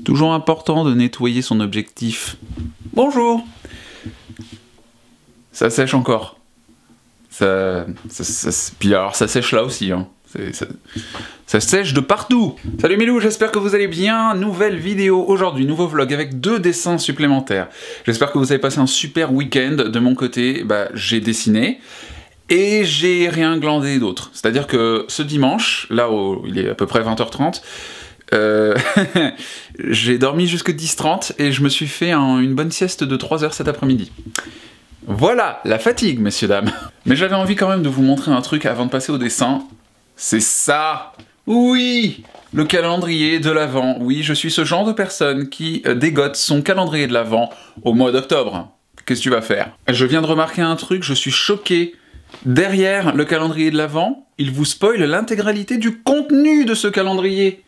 Toujours important de nettoyer son objectif. Bonjour. Ça sèche encore. Puis alors ça sèche là aussi, hein. Ça sèche de partout. Salut mes loups, j'espère que vous allez bien. Nouvelle vidéo aujourd'hui, nouveau vlog avec 2 dessins supplémentaires. J'espère que vous avez passé un super week-end. De mon côté, j'ai dessiné et j'ai rien glandé d'autre. C'est-à-dire que ce dimanche, là il est à peu près 20h30, j'ai dormi jusque 10h30 et je me suis fait une bonne sieste de 3 heures cet après-midi. Voilà, la fatigue, messieurs, dames. Mais j'avais envie quand même de vous montrer un truc avant de passer au dessin. C'est ça! Oui! Le calendrier de l'Avent. Oui, je suis ce genre de personne qui dégote son calendrier de l'Avent au mois d'octobre. Qu'est-ce que tu vas faire? Je viens de remarquer un truc, je suis choqué. Derrière le calendrier de l'Avent, il vous spoil l'intégralité du contenu de ce calendrier.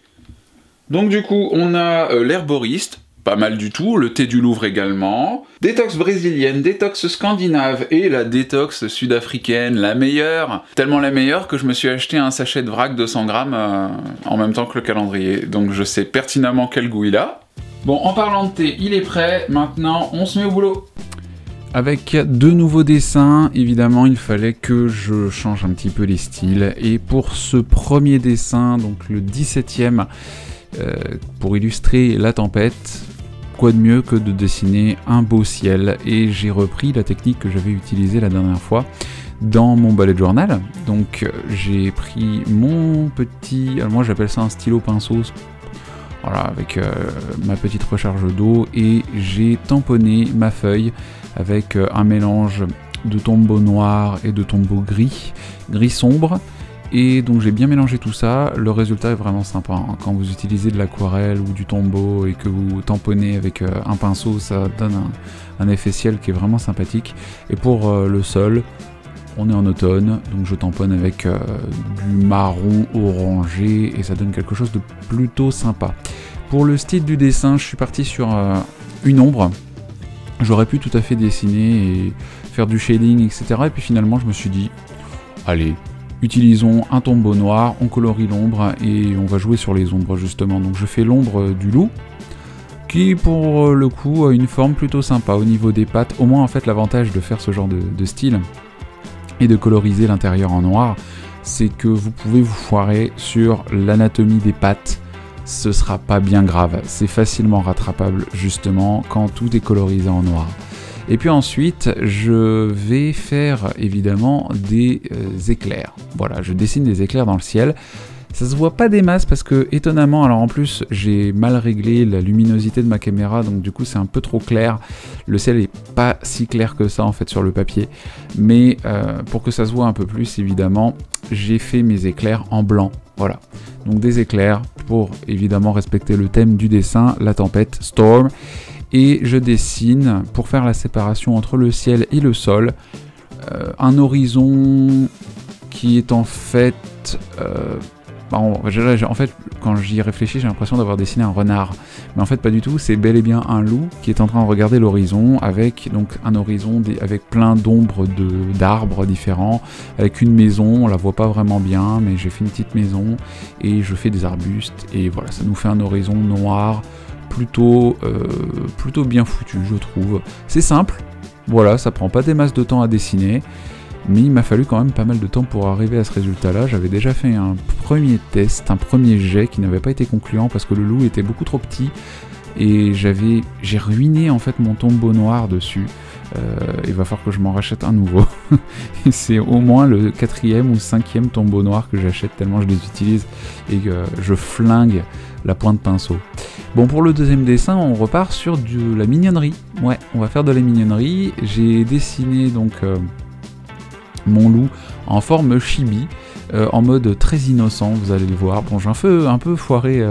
Donc du coup, on a l'herboriste, pas mal du tout, le thé du Louvre également, détox brésilienne, détox scandinave et la détox sud-africaine, la meilleure. Tellement la meilleure que je me suis acheté un sachet de vrac de 100 grammes en même temps que le calendrier. Donc je sais pertinemment quel goût il a. Bon, en parlant de thé, il est prêt, maintenant on se met au boulot. Avec 2 nouveaux dessins, évidemment il fallait que je change un petit peu les styles. Et pour ce premier dessin, donc le 17e, pour illustrer la tempête, quoi de mieux que de dessiner un beau ciel, et j'ai repris la technique que j'avais utilisée la dernière fois dans mon bullet journal. Donc j'ai pris mon petit, moi j'appelle ça un stylo pinceau, voilà, avec ma petite recharge d'eau, et j'ai tamponné ma feuille avec un mélange de tombeau noir et de tombeau gris sombre. Et donc j'ai bien mélangé tout ça, le résultat est vraiment sympa, hein. Quand vous utilisez de l'aquarelle ou du tombeau et que vous tamponnez avec un pinceau, ça donne un effet ciel qui est vraiment sympathique. Et pour le sol, on est en automne, donc je tamponne avec du marron orangé et ça donne quelque chose de plutôt sympa. Pour le style du dessin, je suis parti sur une ombre. J'aurais pu tout à fait dessiner et faire du shading, etc. Et puis finalement je me suis dit, allez, utilisons un tombeau noir, on colorie l'ombre et on va jouer sur les ombres justement. Donc je fais l'ombre du loup, qui pour le coup a une forme plutôt sympa au niveau des pattes. Au moins en fait l'avantage de faire ce genre de style et de coloriser l'intérieur en noir, c'est que vous pouvez vous foirer sur l'anatomie des pattes. Ce sera pas bien grave, c'est facilement rattrapable justement quand tout est colorisé en noir. Et puis ensuite, je vais faire évidemment des éclairs. Voilà, je dessine des éclairs dans le ciel. Ça se voit pas des masses parce que, étonnamment, alors en plus, j'ai mal réglé la luminosité de ma caméra, donc du coup, c'est un peu trop clair. Le ciel est pas si clair que ça, en fait, sur le papier. Mais pour que ça se voit un peu plus, évidemment, j'ai fait mes éclairs en blanc. Voilà, donc des éclairs pour, évidemment, respecter le thème du dessin, la tempête, Storm. Et je dessine, pour faire la séparation entre le ciel et le sol, un horizon qui est en fait... en fait, quand j'y réfléchis, j'ai l'impression d'avoir dessiné un renard. Mais en fait, pas du tout, c'est bel et bien un loup qui est en train de regarder l'horizon, avec donc un horizon avec plein d'ombres d'arbres différents, avec une maison, on la voit pas vraiment bien, mais j'ai fait une petite maison, et je fais des arbustes, et voilà, ça nous fait un horizon noir, plutôt bien foutu, je trouve. C'est simple, voilà, ça prend pas des masses de temps à dessiner, mais il m'a fallu quand même pas mal de temps pour arriver à ce résultat-là. J'avais déjà fait un premier test, un premier jet qui n'avait pas été concluant parce que le loup était beaucoup trop petit et j'ai ruiné en fait mon tombeau noir dessus. Il va falloir que je m'en rachète un nouveau. C'est au moins le 4e ou 5e tombeau noir que j'achète tellement je les utilise et que je flingue la pointe pinceau. Bon, pour le deuxième dessin, on repart sur de la mignonnerie. Ouais, on va faire de la mignonnerie. J'ai dessiné donc mon loup en forme chibi, en mode très innocent, vous allez le voir. Bon, j'ai un peu foiré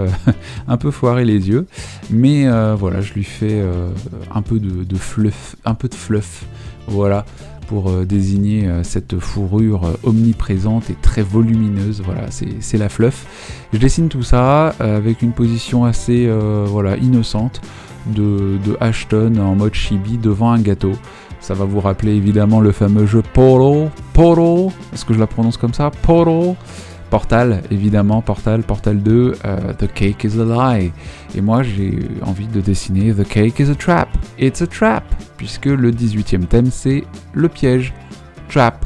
les yeux, mais voilà, je lui fais un peu de fluff, voilà, pour désigner cette fourrure omniprésente et très volumineuse. Voilà, c'est la fluff. Je dessine tout ça avec une position assez voilà, innocente de Ashton en mode chibi devant un gâteau. Ça va vous rappeler évidemment le fameux jeu Poro, est-ce que je la prononce comme ça? Poro, Portal, évidemment, Portal 2, The Cake is a Lie. Et moi, j'ai envie de dessiner The Cake is a Trap. It's a Trap, puisque le 18e thème, c'est le piège. Trap.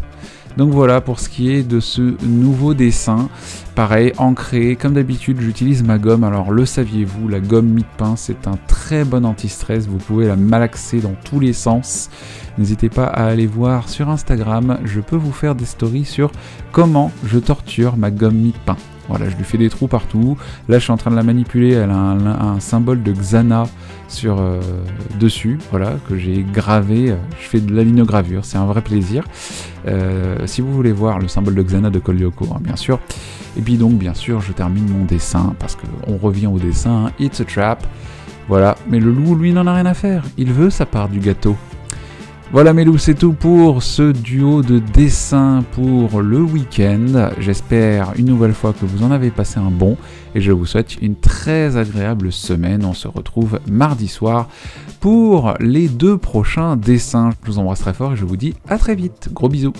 Donc voilà pour ce qui est de ce nouveau dessin. Pareil, ancré, comme d'habitude, j'utilise ma gomme. Alors le saviez-vous, la gomme mie de pain, c'est un très bon anti-stress. Vous pouvez la malaxer dans tous les sens. N'hésitez pas à aller voir sur Instagram. Je peux vous faire des stories sur comment je torture ma gomme mie de pain. Voilà, je lui fais des trous partout. Là, je suis en train de la manipuler. Elle a un symbole de Xana dessus, voilà, que j'ai gravé. Je fais de la linogravure, c'est un vrai plaisir. Si vous voulez voir le symbole de Xana de Kolyoko, hein, bien sûr. Et puis donc, bien sûr, je termine mon dessin, parce qu'on revient au dessin. Hein, It's a Trap. Voilà, mais le loup, lui, n'en a rien à faire. Il veut sa part du gâteau. Voilà mes loups, c'est tout pour ce duo de dessins pour le week-end. J'espère une nouvelle fois que vous en avez passé un bon et je vous souhaite une très agréable semaine. On se retrouve mardi soir pour les 2 prochains dessins. Je vous embrasse très fort et je vous dis à très vite. Gros bisous.